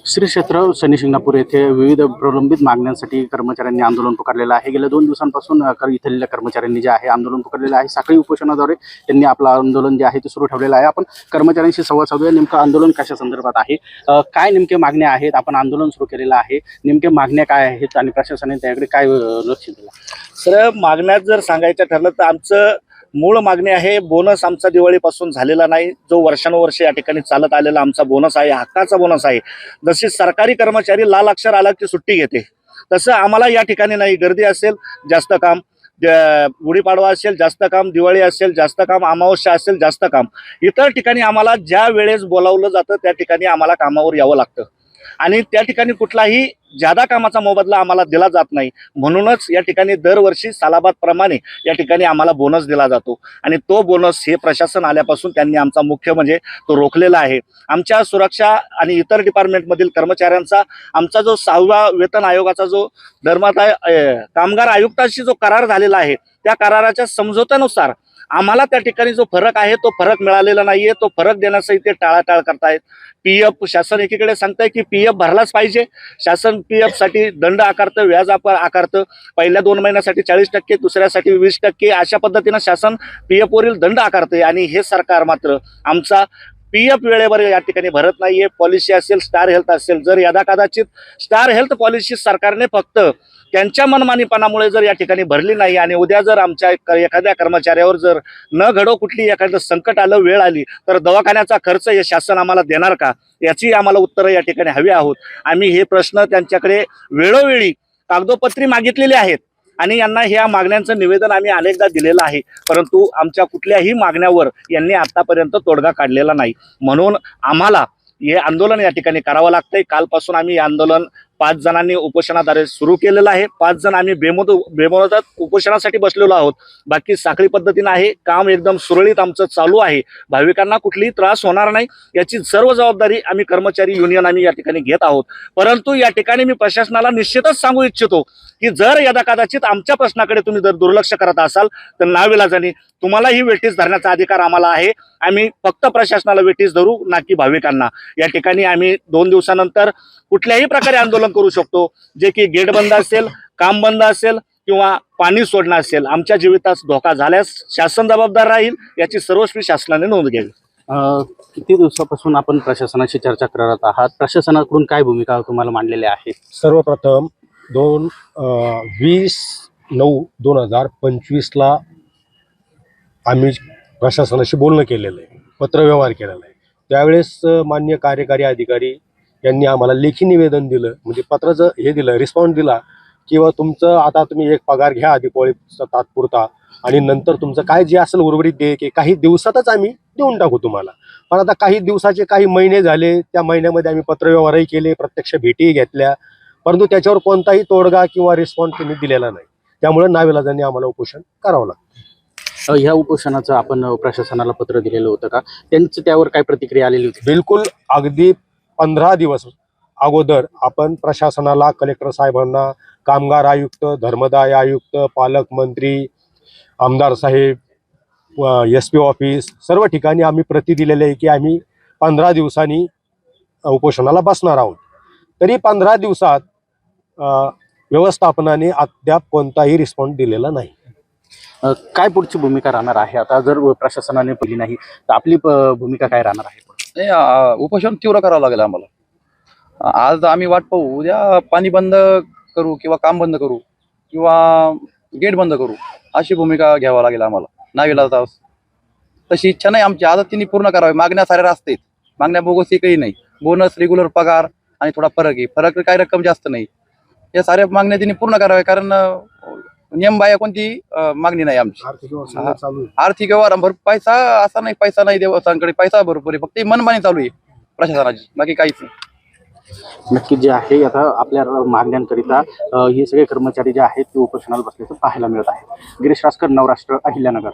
श्री क्षेत्र शनी शिंगणापूर येथे विविध प्रलंबित मागण्यांसाठी कर्मचाऱ्यांनी आंदोलन पुकारलेलं आहे। गेल्या 2 दिवसांपासून इथल्या कर्मचाऱ्यांनी जे आहे आंदोलन पुकारलेलं आहे। साखळी उपोषणाद्वारे त्यांनी आपलं आंदोलन जे आहे ते सुरू ठेवलेलं आहे। आपण कर्मचाऱ्यांशी संवाद साधूया। नेमकं आंदोलन कशा संदर्भात आहे, काय नेमके मागण्या आहेत, आपण आंदोलन सुरू केलेलं आहे, नेमके मागण्या काय आहेत आणि प्रशासनाने त्याकडे काय लक्ष दिलं? सर, मागण्यात जर सांगायचं ठरलं तर आमचं मूळ मागणी आहे, बोनस आमचा दिवाळीपासून झालेला नाही, जो वर्षानुवर्ष या ठिकाणी चालत आलेला आमचा बोनस आहे, हक्काचा बोनस आहे। जशी सरकारी कर्मचारी लाल अक्षर आला की सुट्टी घेते, तसं आम्हाला या ठिकाणी नाही। गर्दी असेल जास्त काम, गुढीपाडवा असेल जास्त काम, दिवाळी असेल जास्त काम, अमावस्या असेल जास्त काम, इतर ठिकाणी आम्हाला ज्या वेळेस बोलावलं जातं त्या ठिकाणी आम्हाला कामावर यावं लागतं आणि त्या ठिकाणी कुठलाही ज्यादा कामाचा मोबदला आम्हाला दिला जात नाही। म्हणूनच या ठिकाणी दरवर्षी सालाबाद प्रमाणे या ठिकाणी आम्हाला बोनस दिला जातो आणि तो बोनस हे प्रशासन आल्यापासून त्यांनी आमचा मुख्य म्हणजे तो रोखलेला आहे। आमच्या सुरक्षा आणि इतर डिपार्टमेंटमधील कर्मचाऱ्यांचा आमचा जो 6व्या वेतन आयोगाचा जो कामगार आयुक्ताशी जो करार झालेला आहे त्या कराराच्या समझोत्यानुसार आम्हाला त्या ठिकाणी जो फरक आहे तो फरक मिळालेला नाहीये। तो फरक देण्यासाठी ते टाळाटाळ करतायत। पीएफ शासन एकीकडे सांगताय की पीएफ भरलाच पाहिजे, शासन पीएफ साठी दंड आकारतं, व्याज आकारतं। पहिल्या 2 महिन्यासाठी 40%, दुसऱ्यासाठी 20%, अशा पद्धतीनं शासन पीएफ वरील दंड आकारते आणि हे सरकार मात्र आमचा पीएफ वेळेवर या ठिकाणी भरत नाहीये। पॉलिसी असेल, स्टार हेल्थ असेल, जर यदा कदाचित स्टार हेल्थ पॉलिसी सरकारने फक्त त्यांच्या मनमानीपणामुळे जर या ठिकाणी भरली नाही आणि उद्या जर आमच्या एखाद्या कर्मचाऱ्यावर जर न घडो कुठली एखादं संकट आलं, वेळ आली, तर दवाखान्याचा खर्च हे शासन आम्हाला देणार का, याची आम्हाला उत्तरं या ठिकाणी हवी आहोत। आम्ही हे प्रश्न त्यांच्याकडे वेळोवेळी कागदोपत्री मागितलेले आहेत आणि यांना ह्या मागण्यांचं निवेदन आम्ही अनेकदा दिलेलं आहे, परंतु आमच्या कुठल्याही मागण्यावर यांनी आतापर्यंत तोडगा काढलेला नाही। म्हणून आम्हाला हे आंदोलन या ठिकाणी करावं लागतंय। कालपासून आम्ही हे आंदोलन 5 जणांनी उपोषणाद्वारे सुरू केलेलं आहे। 5 जण आम्ही बेमुदत उपोषणासाठी बसलेलो आहोत। बाकी साखळी पद्धतीनं आहे, काम एकदम सुरळीत आमचं चालू आहे। भाविकांना कुठलीही त्रास होणार नाही याची सर्व जबाबदारी आम्ही कर्मचारी युनियन आम्ही या ठिकाणी घेत आहोत। परंतु या ठिकाणी मी प्रशासनाला निश्चितच सांगू इच्छितो की जर यदा कदाचित आमच्या प्रश्नाकडे तुम्ही जर दुर्लक्ष करत असाल तर नाविलाजाने तुम्हालाही वेठीस धरण्याचा अधिकार आम्हाला आहे। आम्ही फक्त प्रशासनाला वेठीस धरू, ना की भाविकांना। या ठिकाणी आम्ही 2 दिवसानंतर कुठल्याही प्रकारे आंदोलन करू शकतो, जे की गेट बंद असेल, काम बंद असेल किंवा पाणी सोडणं असेल। आमच्या जीवितास धोका झाल्यास शासन जबाबदार राहील, याची सर्वस्वी शासनाने नोंद घ्यावी। किती दिवसापासून आपण प्रशासनाशी चर्चा करत आहात, प्रशासनाकडून काय भूमिका तुम्हाला मांडलेली आहे? सर्वप्रथम 20/9/2025 आम्ही प्रशासनाशी बोलणं केलेलं आहे, पत्रव्यवहार केलेला आहे। त्यावेळेस मान्य कार्यकारी अधिकारी यांनी आम्हाला लेखी निवेदन दिलं, म्हणजे पत्राचं हे दिलं, रिस्पॉन्स दिला किंवा तुमचं आता तुम्ही एक पगार घ्या दिवाळीचा तात्पुरता आणि नंतर तुमचं काय जे असेल उर्वरित की काही दिवसातच आम्ही देऊन टाकू तुम्हाला। पण आता काही दिवसाचे काही महिने झाले, त्या महिन्यामध्ये आम्ही पत्रव्यवहारही केले, प्रत्यक्ष भेटीही घेतल्या, परंतु त्याच्यावर कोणताही तोडगा किंवा रिस्पॉन्स त्यांनी दिलेला नाही। त्यामुळे नाविलाजांनी आम्हाला उपोषण करावं लागतं। ह्या उपोषणाचं आपण प्रशासनाला पत्र दिलेलं होतं का? त्यांचं त्यावर काय प्रतिक्रिया आलेली होती? बिलकुल, अगदी 15 दिवस अगोदर आपण प्रशासनाला, कलेक्टर साहेबांना, कामगार आयुक्त, धर्मदाय आयुक्त, पालकमंत्री, आमदार साहेब, SP ऑफिस, सर्व ठिकाणी आम्ही प्रति दिलेले आहे की आम्ही 15 दिवसांनी उपोषणाला बसणार आहोत। तरी 15 दिवसात व्यवस्थापनाने अद्याप कोणताही रिस्पॉन्स दिलेला नाही। काय पुढची भूमिका राहणार आहे? आता जर प्रशासनाने दिली नाही तर आपली भूमिका काय राहणार आहे? उपोषण तीव्र करावं लागेल आम्हाला। आज आम्ही वाट पाहू, उद्या पाणी बंद करू किंवा काम बंद करू किंवा गेट बंद करू, अशी भूमिका घ्यावं लागेल आम्हाला। नाविलाज तशी इच्छा नाही आमची, आज तिने पूर्ण करावी। मागण्या साऱ्या असतात, मागण्या बोगस एकही नाही। बोनस, रेग्युलर पगार आणि थोडा फरक आहे, फरक काही रक्कम जास्त नाही। या साऱ्या मागण्या तिने पूर्ण कराव्या, कारण नियमबाह्य कोणती मागणी नाही आमची। आर्थिक व्यवहार पैसा असा नाही, पैसा नाही देवस्थानकडे, पैसा भरपूर आहे, फक्त मनमानी चालू आहे प्रशासनाची, बाकी काहीच नाही। नक्की जे आहे आता आपल्या मागण्यांकरिता हे सगळे कर्मचारी जे आहेत ते उपोषणाला बसल्याचं पाहायला मिळत आहे। गिरीश रासकर, नवराष्ट्र, अहिल्यानगर।